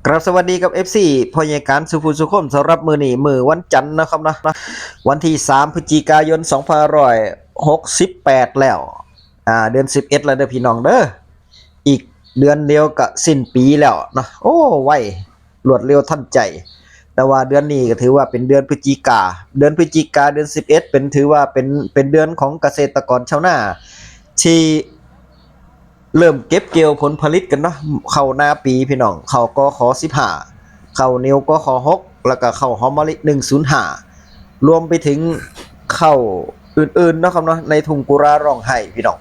ครับสวัสดีกับ FC พยาการสุภูสุขมสำหรับมือนี้มือวันจันทร์นะครับนะวันที่3พฤศจิกายน2568แล้วเดือน11แล้วเด้อพี่น้องเด้ออีกเดือนเดียวก็สิ้นปีแล้วนะโอ้ไวรวดเร็วทันใจแต่ว่าเดือนนี้ก็ถือว่าเป็นเดือนพฤศจิกาเดือนพฤศจิกาเดือน11เป็นถือว่าเป็นเดือนของเกษตรกรชาวนาที่เริ่มเก็บเกี่ยวผลผลิตกันเนาะเข้าหน้าปีพี่น้องเข้ากข15เข้านิวกข6แล้วก็เข้าหอมมะลิ105รวมไปถึงเข้าอื่นๆเนาะครับเนาะในทุ่งกุราร้องไห้พี่น้อง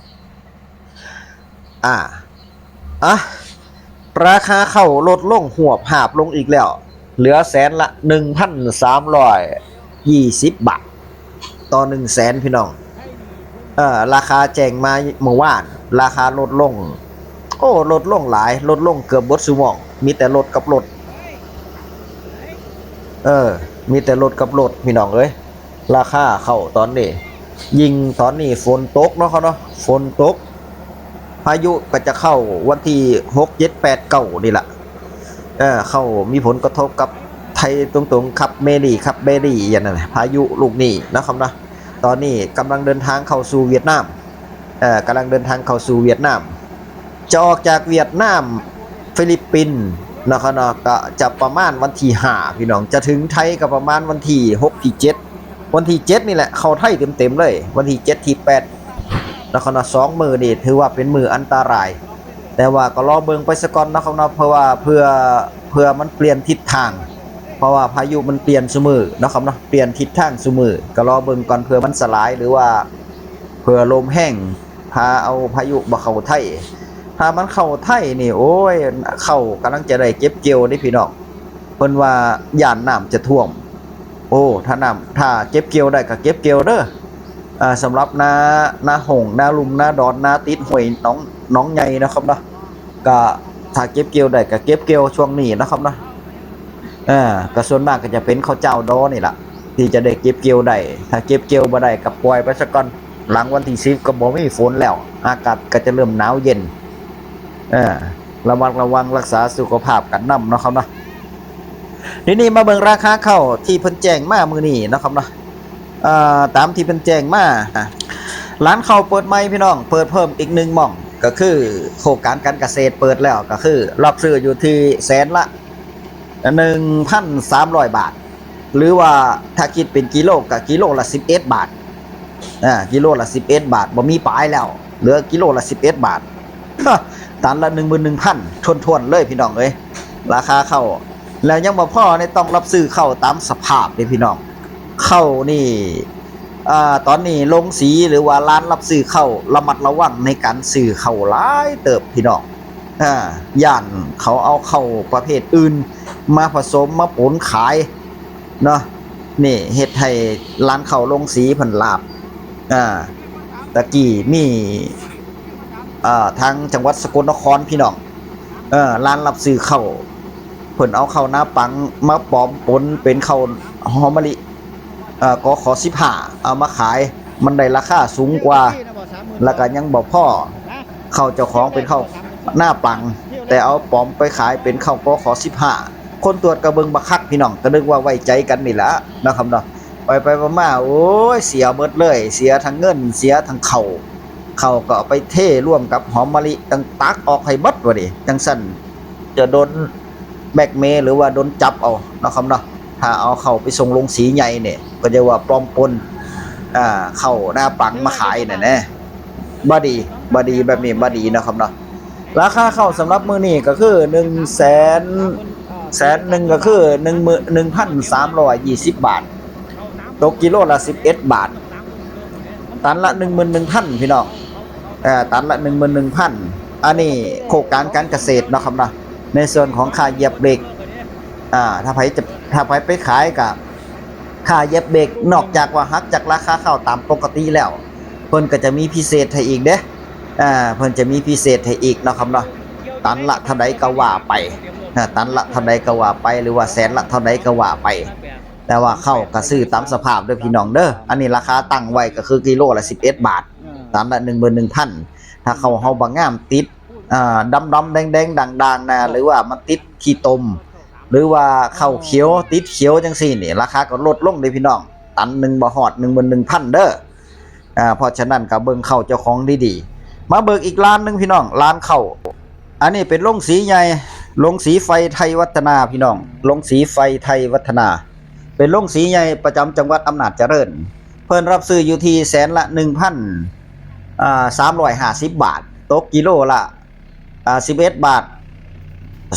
อ่าอ่ะราคาเข้าลดลงหวบหาบลงอีกแล้วเหลือแสนละ 1,320 บาทต่อ100,000พี่น้องราคาแจ้งมาเมื่อวานราคาลดลงโอ้ลดลงหลายลดลงเกือบเบิดซุหม้องมีแต่ลดกับลดมีแต่ลดกับลดพี่น้องเอ้ยราคาเข้าตอนนี้ยิ่งตอนนี้ฝนตกเนาะเขาเนาะฝนตกพายุก็จะเข้าวันที่6 7 8 9นี่แหละเข้ามีผลกระทบกับไทยตรงๆครับเมรี่ครับเบรี่อย่างนั้นพายุลูกนี้นะครับนะตอนนี้กำลังเดินทางเข้าสู่เวียดนามกำลังเดินทางเข้าสู่เวียดนามจะออกจากเวียดนามฟิลิปปินส์นะครับนะก็จะประมาณวันที่5พี่น้องจะถึงไทยก็ประมาณวันที่6ที่7วันที่7นี่แหละเข้าไทยเต็มๆเลยวันที่7ที่8นะครับนะ2มื้อนี่ถือว่าเป็นมื้ออันตรายแต่ว่าก็รอเบิ่งไปซะก่อนนะครับนะเพราะว่าเพื่อมันเปลี่ยนทิศทางเพราะว่าพายุมันเปลี่ยนซุมื้อนะครับนะเปลี่ยนทิศทางซุมื้อก็รอเบิ่งก่อนเพื่อมันสลายหรือว่าเพื่อลมแห้งพาเอาพายุมาเข้าไทยถ้ามันเข้าไทยนี่โอ้ยเข้ากำลังจะได้เก็บเกี่ยวนี่พี่น้องเพิ่นว่าย่านน้ำจะท่วมโอ้ถ้าเก็บเกี่ยวได้ก็เก็บเกี่ยวเด้อสำหรับนาหงนาลุมนาดอนนาติดห้วยน้องใหญ่นะครับเนาะก็ถ้าเก็บเกี่ยวได้ก็เก็บเกี่ยวช่วงนี้นะครับเนาะก็ส่วนมากก็จะเป็นข้าวเจ้าดอนี่แหละที่จะได้เก็บเกี่ยวได้ถ้าเก็บเกี่ยวบ่ได้ก็ปล่อยไปซะก่อนหลังวันที่10ก็บ่มีฝนแล้วอากาศก็จะเริ่มหนาวเย็นระมัดระวังรักษาสุขภาพกันนำเนาะครับเนาะทีนี้มาเบิ่งราคาข้าวที่เพิ่นแจ้งมามื้อนี้เนาะครับเนาะตามที่เพิ่นแจ้งมาร้านข้าวเปิดใหม่พี่น้องเปิดเพิ่มอีก1หม่องก็คือโครงการเกษตรเปิดแล้วก็คือรับซื้ออยู่ที่แสนละ 1,300 บาทหรือว่าถ้าคิดเป็นกิโลก็กิโลละ11 บาทกิโลละ11 บาทบ่มีปลายแล้วเหลือกิโลละ11 บาทตันละ 11,000 ทวนๆเลยพี่น้องเอ้ยราคาเข้าแล้วยังบ่พอเนี่ยต้องรับซื้อเข้าตามสภาพเด้พี่น้องเข้านี่ตอนนี้ลงสีหรือว่าร้านรับซื้อเข้าระมัดระวังในการซื้อเข้าหลายเติบพี่น้องย่านเขาเอาเข้าประเภทอื่นมาผสมมาปนขายเนาะนี่เฮ็ดให้ร้านเข้าลงสีเพิ่นลาบตะกี้มีทางจังหวัดสกลนครพี่น้องร้านรับซื้อเข้าเพิ่นเอาเข้าหน้าปังมาปลอมปนเป็นเข้าหอมมะลิกข15เอามาขายมันได้ราคาสูงกว่าแล้วก็ยังบ่พอเข้าเจ้าของเป็นเข้าหน้าปังแต่เอาปลอมไปขายเป็นเข้ากข15คนตรวจกระเบิงบักคักพี่น้องก็นึกว่าไว้ใจกันนี่ล่ะนะครับเนาะไปมาโอ้ยเสียหมดเลยเสียทั้งเงินเสียทั้งเข้าก็เอาไปเทร่วมกับหอมมะลิตั้งตักออกให้หมดว่าดิจังซั่นจะโดนแบล็กเมย์หรือว่าโดนจับเอานะครับเนาะถ้าเอาเข้าไปส่งลงสีใหญ่เนี่ยก็จะว่าปลอมปนเข้าหน้าปังมาขายเนี่ยนะบ่ดีแบบนี้บ่ดีนะครับเนาะราคาเข้าสำหรับมื้อนี้ก็คือ100,000ก็คือ11,320 บาทตกกิโลละ11 บาทตันละ 11,000 พี่น้องตันละ 11,000 อันนี้โครงการเกษตรเนาะครับเนาะในส่วนของค่าเหยียบเบรกถ้าไผไปขายก็ค่าเหยียบเบรกนอกจากว่าหักจากราคาข้าวตามปกติแล้วเพิ่นก็จะมีพิเศษให้อีกเด้เพิ่นจะมีพิเศษให้อีกเนาะครับเนาะตันละเท่าใดก็ว่าไปตันละเท่าใดก็ว่าไปหรือว่าแสนละเท่าใดก็ว่าไปแต่ว่าเข้าก็ซื้อตามสภาพเด้อพี่น้องเด้ออันนี้ราคาตั้งไว้ก็คือกิโลละ11 บาทตันละ 11,000 ถ้าเข้าเฮาบ่งามติดดำๆแดงๆด่างๆนะหรือว่ามันติดขี้ตม หรือว่าข้าวเขียวติดเขียวจังซี่นี่ราคาก็ลดลงเด้พี่น้องตันหนึ่งบ่ฮอด 11,000 เด้อเพราะฉะนั้นก็เบิ่งข้าวเจ้าของดีๆมาเบิกอีกร้านนึงพี่น้องร้านข้าวอันนี้เป็นโรงสีใหญ่โรงสีไฟไทยวัฒนาพี่น้องโรงสีไฟไทยวัฒนาเป็นโรงสีใหญ่ประจำจังหวัดอำนาจเจริญเพิ่นรับซื้ออยู่ที่แสนละ 1,350 บาทตกกิโลละ11 บาท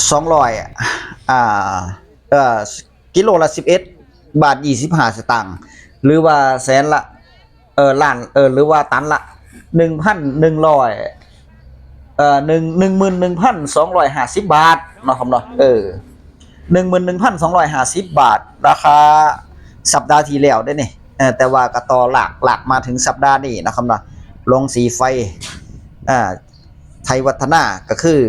200กิโลละ11 บาท 25 สตางค์หรือว่าแสนละล้านหรือว่าตันละ 1,10011,250 บาทเนาะครับเนาะ11,250 บาทราคาสัปดาห์ที่แล้วได้นี่แต่ว่าก็ต่อหลักมาถึงสัปดาห์นี้นะครับเนาะโรงสีไฟไทยวัฒนาก็คือ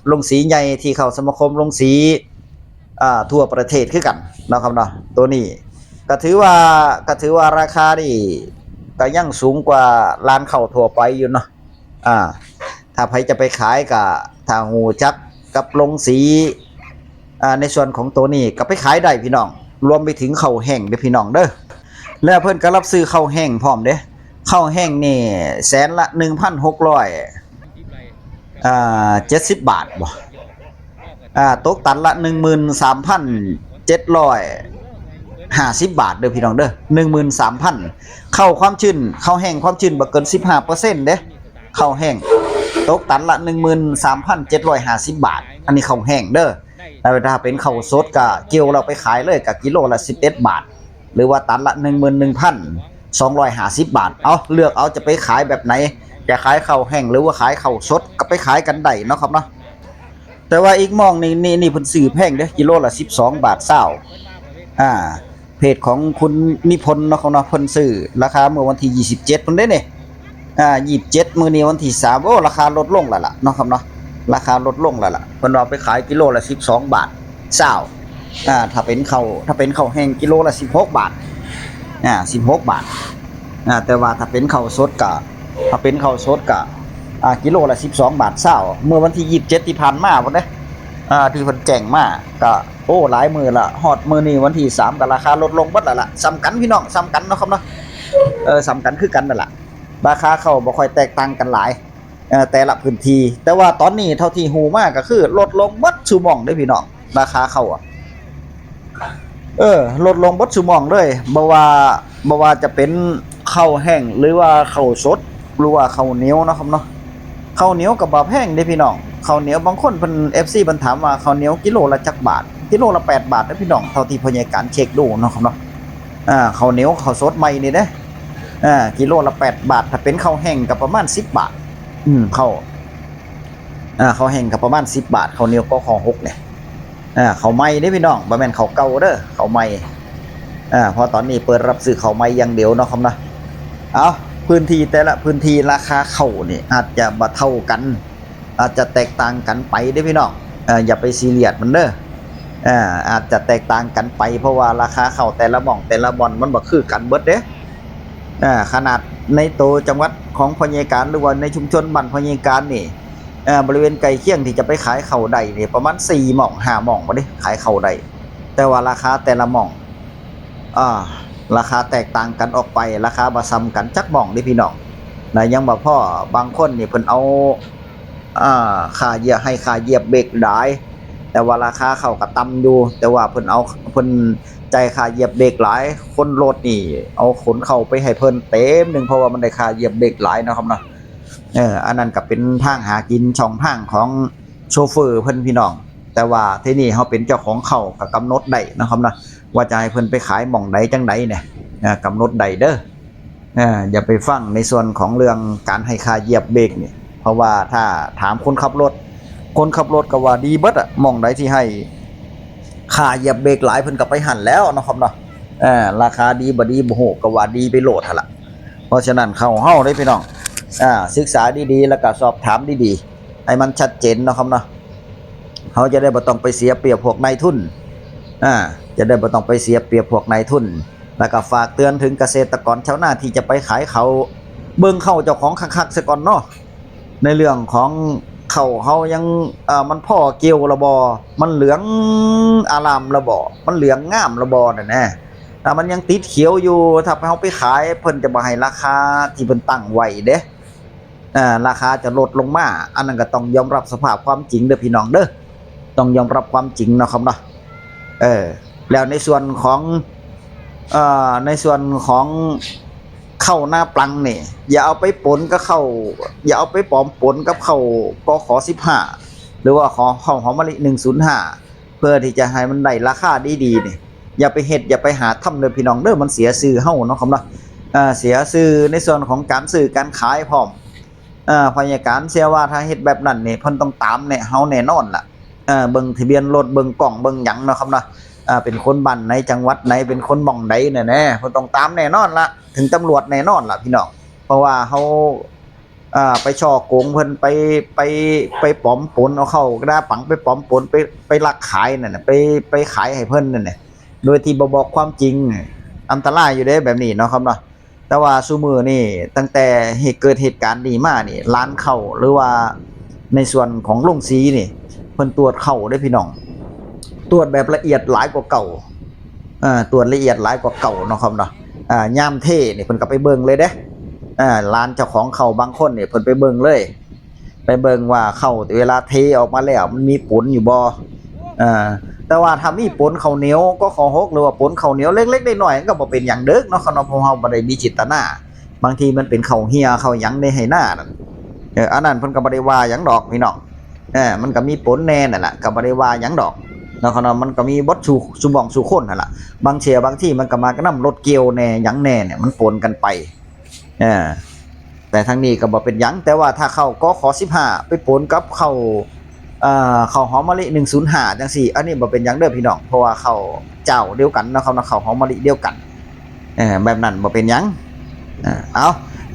โรงสีใหญ่ที่เข้าสมาคมโรงสีทั่วประเทศคือกันนะครับเนาะตัวนี้ก็ถือว่าราคานี่ก็ยังสูงกว่าร้านข้าวทั่วไปอยู่เนาะถ้าใครจะไปขายก็ถ้าหูจักกับโรงสีในส่วนของตัวนี้ก็ไปขายได้พี่น้องรวมไปถึงข้าวแห้งเด้อพี่น้องเด้อแล้วเพิ่นก็รับซื้อข้าวแห้งพร้อมเด้ข้าวแห้งนี่แสนละ 1,670 บาทบ่ตกตันละ 13,750 บาทเด้อพี่น้องเด้อ 13,000ข้าวความชื้นข้าวแห้งความชื้นบ่เกิน 15% เด้ข้าวแห้งตกตันละ 13,750 บาทอันนี้ข้าวแห้งเด้อแต่ถ้าเป็นข้าวสดก็เกี่ยวเราไปขายเลยก็กิโลละ11 บาทหรือว่าตันละ 11,250 บาทเอาเลือกเอาจะไปขายแบบไหนจะขายข้าวแห้งหรือว่าขายข้าวสดก็ไปขายกันได้เนาะครับเนาะแต่ว่าอีกมองนี่เพิ่นซื้อแพงเด้อกิโลละ12 บาทเพจของคุณนิพนธ์เนาะเขาเนาะเพิ่นซื้อราคาเมื่อวันที่27เพิ่นได้นี่27มื้อนี้วันที่3โอ้ราคาลดลงแล้วล่ะเนาะครับเนาะราคาลดลงแล้วล่ะเพิ่นเอาไปขายกิโลละ12 บาทถ้าเป็นข้าวแห้งกิโลละ16 บาท16 บาทแต่ว่าถ้าเป็นข้าวสดก็กิโลละ12 บาทเมื่อวันที่27ที่ผ่านมาพุ่นเด้ที่เพิ่นแจ้งมาก็โอ้หลายมื้อละฮอดมื้อนี้วันที่3ก็ราคาลดลงเบิดแล้วล่ะซ้ำกันพี่น้องซ้ำกันเนาะครับเนาะซ้ำกันคือกันนั่นล่ะราคาข้าวบ่ค่อยแตกต่างกันหลายแต่ละพื้นที่แต่ว่าตอนนี้เท่าที่ฮู้มาก็คือลดลงเบิดซุหม่องเด้อพี่น้องราคาข้าวลดลงเบิดซุหม่องเลยบ่ว่าจะเป็นข้าวแห้งหรือว่าข้าวสดหรือว่าข้าวเหนียวเนาะครับเนาะข้าวเหนียวก็บ่แพงเด้อพี่น้องข้าวเหนียวบางคนเพิ่น FC เพิ่นถามว่าข้าวเหนียวกิโลละจักบาทกิโลละ8 บาทเด้อพี่น้องเท่าที่พ่อใหญ่การเช็คดูเนาะครับเนาะข้าวเหนียวข้าวสดใหม่นี่เด้กิโลละ8 บาทถ้าเป็นข้าวแห้งก็ประมาณ10 บาทข้าวแห้งก็ประมาณ10 บาทข้าวเหนียวก็ของ6เนี่ยข้าวใหม่เด้อพี่น้องบ่แม่นข้าวเก่าเด้อข้าวใหม่เพราะตอนนี้เปิดรับซื้อข้าวใหม่อย่างเดียวเนาะครับเนาะเอาพื้นที่แต่ละพื้นที่ราคาข้าวนี่อาจจะบ่เท่ากันอาจจะแตกต่างกันไปเด้อพี่น้องอย่าไปซีเรียสมันเด้ออาจจะแตกต่างกันไปเพราะว่าราคาข้าวแต่ละหม่องแต่ละบ่อนมันบ่คือกันเบิดเด้ขนาดในตัวจังหวัดของพญาการหรือว่าในชุมชนบ้านพญาการนี่บริเวณใกล้เคียงที่จะไปขายข้าวได้นี่ประมาณ4หม่อง5หม่องบ่เด้ขายข้าวได้แต่ว่าราคาแต่ละหม่องราคาแตกต่างกันออกไปราคาบ่ซ้ำกันจักหม่องเด้พี่น้องยังบ่พอบางคนนี่เพิ่นเอาค่าเหยียบเบรกหลายแต่ว่าราคาเข้าก็ต่ำอยู่แต่ว่าเพิ่นจ่ายค่าเหยียบเบรกหลายคนรถนี่เอาขนเข้าไปให้เพิ่นเต็มนึงเพราะว่ามันได้ค่าเหยียบเบรกหลายนะครับเนาะอันนั้นก็เป็นทางหากินช่องทางของโชเฟอร์เพิ่นพี่น้องแต่ว่าที่นี่เฮาเป็นเจ้าของเขาก็กำหนดได้นะครับเนาะว่าจะให้เพิ่นไปขายหม่องใดจังไดเนี่ยกำหนดได้เด้ออย่าไปฟังในส่วนของเรื่องการให้ค่าเหยียบเบรกนี่เพราะว่าถ้าถามคนขับรถก็ว่าดีเบิดหม่องใดที่ให้ค่าเหยียบเบรกหลายเพิ่นก็ไปหั่นแล้วนะครับเนาะราคาดีบ่ดีบ่ฮู้ก็ว่าดีไปโลดหั่นล่ะเพราะฉะนั้นเข้าเฮาเด้พี่น้องศึกษาดีๆแล้วก็สอบถามดีๆให้มันชัดเจนนะครับเนาะเฮาจะได้บ่ต้องไปเสียเปรียบพวกนายทุนจะได้บ่ต้องไปเสียเปรียบพวกนายทุนแล้วก็ฝากเตือนถึงเกษตรกรชาวนาที่จะไปขายเขาเบิ่งเข้าเจ้าของคักๆซะก่อนเนาะในเรื่องของ เข้าเฮายังมันพ่อเกี่ยวละบ่มันเหลืองอารามละบ่มันเหลืองงามละบ่นั่นแหละถ้ามันยังติดเขียวอยู่ถ้าเฮาไปขายเพิ่นจะบ่ให้ราคาที่เพิ่นตั้งไว้เด้ราคาจะลดลงมาอันนั้นก็ต้องยอมรับสภาพความจริงเด้อพี่น้องเด้อต้องยอมรับความจริงเนาะครับเนาะแล้วในส่วนของในส่วนของข้าวหน้าปลังนี่อย่าเอาไปปนกับข้าวอย่าเอาไปปลอมปนกับข้าวกข15หรือว่าข้าวหอมมะลิ105เพื่อที่จะให้มันได้ราคาดีๆนี่อย่าไปเฮ็ดอย่าไปหาทำเลยพี่น้องเด้อมันเสียชื่อเฮาเนาะครับเนาะเสียชื่อในส่วนของการซื้อการขายพร้อมพยาการเชื่อว่าถ้าเฮ็ดแบบนั้นนี่เพิ่นต้องตามแน่เฮาแน่นอนล่ะเบิ่งทะเบียนรถเบิ่งกล้องเบิ่งหยังเนาะครับเนาะเป็นคนบ้านไหนจังหวัดไหนเป็นคนหม่องใดแน่ๆเพิ่นต้องตามแน่นอนล่ะถึงตำรวจแน่นอนล่ะพี่น้องเพราะว่าเฮาไปฉ้อโกงเพิ่นไปปลอมปนเอาเข้ากระดาปังไปปลอมปนไปลักขายนั่นน่ะไปขายให้เพิ่นนั่นน่ะโดยที่บ่บอกความจริงอันตรายอยู่เด้แบบนี้เนาะครับเนาะแต่ว่าซุมื้อนี่ตั้งแต่เกิดเหตุการณ์นี้มานี่ร้านข้าวหรือว่าในส่วนของโรงสีนี่เพิ่นตรวจข้าวเด้พี่น้องตรวจแบบละเอียดหลายกว่าเก่าตรวจละเอียดหลายกว่าเก่าเนาะครับเนาะยามเทนี่เพิ่นก็ไปเบิ่งเลยเด้ร้านเจ้าของข้าวบางคนนี่เพิ่นไปเบิ่งเลยไปเบิ่งว่าข้าวเวลาเทออกมาแล้วมันมีปนอยู่บ่แต่ว่าถ้ามีปนข้าวเหนียวก็ขอฮกหรือว่าปนข้าวเหนียวเล็กๆน้อยๆก็บ่เป็นหยังเด้อเนาะเพราะเฮาบ่ได้มีจิตนาบางทีมันเป็นข้าวเหี่ยข้าวหยังในไหหน้านั่นอันนั้นเพิ่นก็บ่ได้ว่าหยังดอกพี่น้องมันก็มีปนแน่นั่นแหละก็บ่ได้ว่าหยังดอกเนาะมันก็มีบดสู่บ้องสู่คนนั่นล่ะบางเที่ยบางที่มันก็มากระนำรถเกี่ยวแน่หยังแน่เนี่ยมันปนกันไปแต่ทางนี้ก็บ่เป็นหยังแต่ว่าถ้าเข้ากข15ไปปนกับเข้าข้าวหอมมะลิ105จังซี่อันนี้บ่เป็นหยังเด้อพี่น้องเพราะว่าข้าวเจ้าเดียวกันเนาะครับเนาะข้าวหอมมะลิเดียวกันแบบนั้นบ่เป็นหยังเอา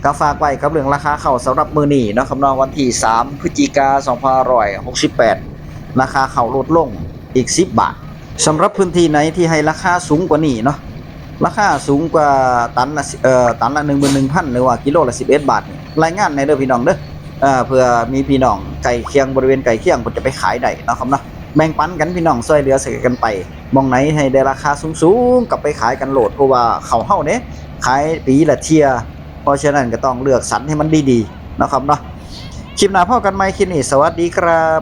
ก็ฝากไว้กับเรื่องราคาข้าวสำหรับมื้อนี้เนาะครับเนาะวันที่3พฤศจิกายน2568ราคาข้าวลดลงอีก10 บาทสำหรับพื้นที่ไหนที่ให้ราคาสูงกว่านี้เนาะราคาสูงกว่าตันละ 11,000 หรือว่ากิโลละ11 บาทรายงานในเด้อพี่น้องเด้อเพื่อมีพี่น้องไก่เคียงบริเวณไก่เคียงเพิ่นจะไปขายได้เนาะครับเนาะแบ่งปันกันพี่น้องช่วยเหลือซึ่งกันไปมองไหนให้ได้ราคาสูงๆกลับไปขายกันโหลดเพราะว่าข้าวเฮาเนี่ยขายปีละเที่ยเพราะฉะนั้นก็ต้องเลือกสรรให้มันดีๆเนาะครับเนาะคลิปหน้าพบกันใหม่คลิปนี้สวัสดีครับ